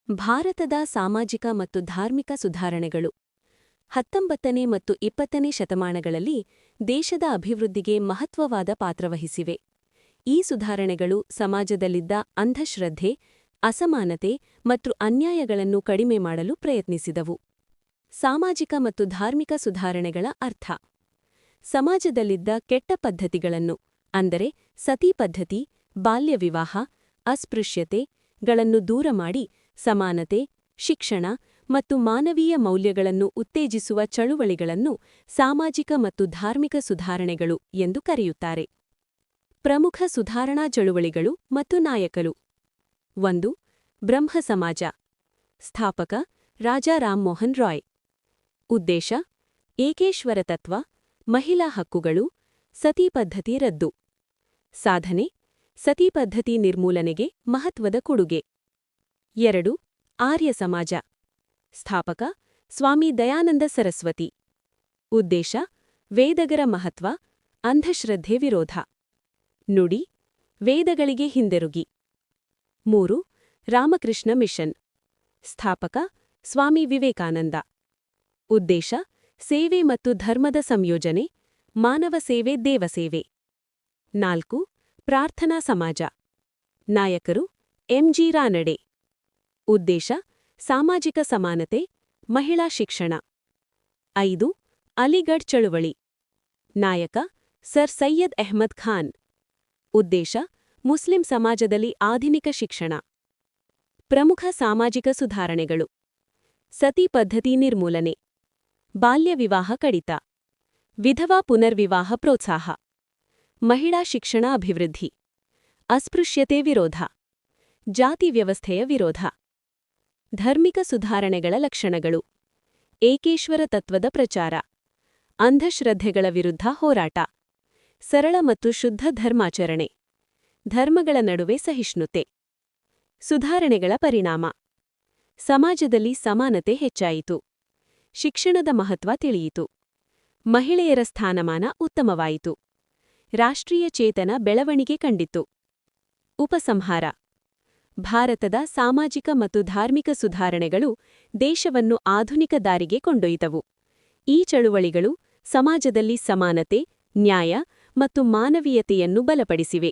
ಭಾರತದ ಸಾಮಾಜಿಕ ಮತ್ತು ಧಾರ್ಮಿಕ ಸುಧಾರಣೆಗಳು 19ನೇ ಮತ್ತು 20ನೇ ಶತಮಾನಗಳಲ್ಲಿ ದೇಶದ ಅಭಿವೃದ್ಧಿಗೆ ಮಹತ್ವವಾದ ಪಾತ್ರವಹಿಸಿವೆ. ಈ ಸುಧಾರಣೆಗಳು ಸಮಾಜದಲ್ಲಿದ್ದ ಅಂಧಶ್ರದ್ಧೆ, ಅಸಮಾನತೆ ಮತ್ತು ಅನ್ಯಾಯಗಳನ್ನು ಕಡಿಮೆ ಮಾಡಲು ಪ್ರಯತ್ನಿಸಿದವು. ಸಾಮಾಜಿಕ ಮತ್ತು ಧಾರ್ಮಿಕ ಸುಧಾರಣೆಗಳ ಅರ್ಥ: ಸಮಾಜದಲ್ಲಿದ್ದ ಕೆಟ್ಟ ಪದ್ಧತಿಗಳನ್ನು, ಅಂದರೆ ಸತಿ ಪದ್ಧತಿ, ಬಾಲ್ಯ ವಿವಾಹ, ಅಸ್ಪೃಶ್ಯತೆ ಗಳನ್ನು ದೂರ ಮಾಡಿ ಸಮಾನತೆ, ಶಿಕ್ಷಣ ಮತ್ತು ಮಾನವೀಯ ಮೌಲ್ಯಗಳನ್ನು ಉತ್ತೇಜಿಸುವ ಚಳುವಳಿಗಳನ್ನು ಸಾಮಾಜಿಕ ಮತ್ತು ಧಾರ್ಮಿಕ ಸುಧಾರಣೆಗಳು ಎಂದು ಕರೆಯುತ್ತಾರೆ. ಪ್ರಮುಖ ಸುಧಾರಣಾ ಚಳುವಳಿಗಳು ಮತ್ತು ನಾಯಕರು: 1. ಬ್ರಹ್ಮ ಸಮಾಜ. ಸ್ಥಾಪಕ ರಾಜಾ ರಾಮಮೋಹನ್ ರಾಯ್. ಉದ್ದೇಶ: ಏಕೇಶ್ವರ ತತ್ವ, ಮಹಿಳಾ ಹಕ್ಕುಗಳು, ಸತಿ ಪದ್ಧತಿ ರದ್ದು. ಸಾಧನೆ: ಸತಿ ಪದ್ಧತಿ ನಿರ್ಮೂಲನೆಗೆ ಮಹತ್ವದ ಕೊಡುಗೆ. 2. ಆರ್ಯ ಸಮಾಜ. ಸ್ಥಾಪಕ ಸ್ವಾಮಿ ದಯಾನಂದ ಸರಸ್ವತಿ. ಉದ್ದೇಶ: ವೇದಗಳ ಮಹತ್ವ, ಅಂಧಶ್ರದ್ಧೆ ವಿರೋಧ. ನುಡಿ: ವೇದಗಳಿಗೆ ಹಿಂದಿರುಗಿ. 3. ರಾಮಕೃಷ್ಣ ಮಿಷನ್. ಸ್ಥಾಪಕ ಸ್ವಾಮಿ ವಿವೇಕಾನಂದ. ಉದ್ದೇಶ: ಸೇವೆ ಮತ್ತು ಧರ್ಮದ ಸಂಯೋಜನೆ, ಮಾನವ ಸೇವೆ ದೇವಸೇವೆ. 4. ಪ್ರಾರ್ಥನಾ ಸಮಾಜ. ನಾಯಕರು ಎಂ.ಜಿ. ರಾನಡೆ. ಉದ್ದೇಶ: ಸಾಮಾಜಿಕ ಸಮಾನತೆ, ಮಹಿಳಾ ಶಿಕ್ಷಣ. 5. ಅಲಿಗಢ್ ಚಳುವಳಿ. ನಾಯಕ ಸರ್ ಸೈಯದ್ ಅಹ್ಮದ್ ಖಾನ್. ಉದ್ದೇಶ: ಮುಸ್ಲಿಂ ಸಮಾಜದಲ್ಲಿ ಆಧುನಿಕ ಶಿಕ್ಷಣ. ಪ್ರಮುಖ ಸಾಮಾಜಿಕ ಸುಧಾರಣೆಗಳು: ಸತಿ ಪದ್ಧತಿ ನಿರ್ಮೂಲನೆ, ಬಾಲ್ಯ ವಿವಾಹ ಕಡಿತ, ವಿಧವಾ ಪುನರ್ವಿವಾಹ ಪ್ರೋತ್ಸಾಹ, ಮಹಿಳಾ ಶಿಕ್ಷಣ ಅಭಿವೃದ್ಧಿ, ಅಸ್ಪೃಶ್ಯತೆ ವಿರೋಧ, ಜಾತಿ ವ್ಯವಸ್ಥೆಯ ವಿರೋಧ. ಧಾರ್ಮಿಕ ಸುಧಾರಣೆಗಳ ಲಕ್ಷಣಗಳು: ಏಕೇಶ್ವರ ತತ್ವದ ಪ್ರಚಾರ, ಅಂಧಶ್ರದ್ಧೆಗಳ ವಿರುದ್ಧ ಹೋರಾಟ, ಸರಳ ಮತ್ತು ಶುದ್ಧ ಧರ್ಮಾಚರಣೆ, ಧರ್ಮಗಳ ನಡುವೆ ಸಹಿಷ್ಣುತೆ. ಸುಧಾರಣೆಗಳ ಪರಿಣಾಮ: ಸಮಾಜದಲ್ಲಿ ಸಮಾನತೆ ಹೆಚ್ಚಾಯಿತು, ಶಿಕ್ಷಣದ ಮಹತ್ವ ತಿಳಿಯಿತು, ಮಹಿಳೆಯರ ಸ್ಥಾನಮಾನ ಉತ್ತಮವಾಯಿತು, ರಾಷ್ಟ್ರೀಯ ಚೇತನ ಬೆಳವಣಿಗೆ ಕಂಡಿತು. ಉಪಸಂಹಾರ: ಭಾರತದ ಸಾಮಾಜಿಕ ಮತ್ತು ಧಾರ್ಮಿಕ ಸುಧಾರಣೆಗಳು ದೇಶವನ್ನು ಆಧುನಿಕ ದಾರಿಗೆ ಕೊಂಡೊಯ್ದವು. ಈ ಚಳುವಳಿಗಳು ಸಮಾಜದಲ್ಲಿ ಸಮಾನತೆ, ನ್ಯಾಯ ಮತ್ತು ಮಾನವೀಯತೆಯನ್ನು ಬಲಪಡಿಸಿವೆ.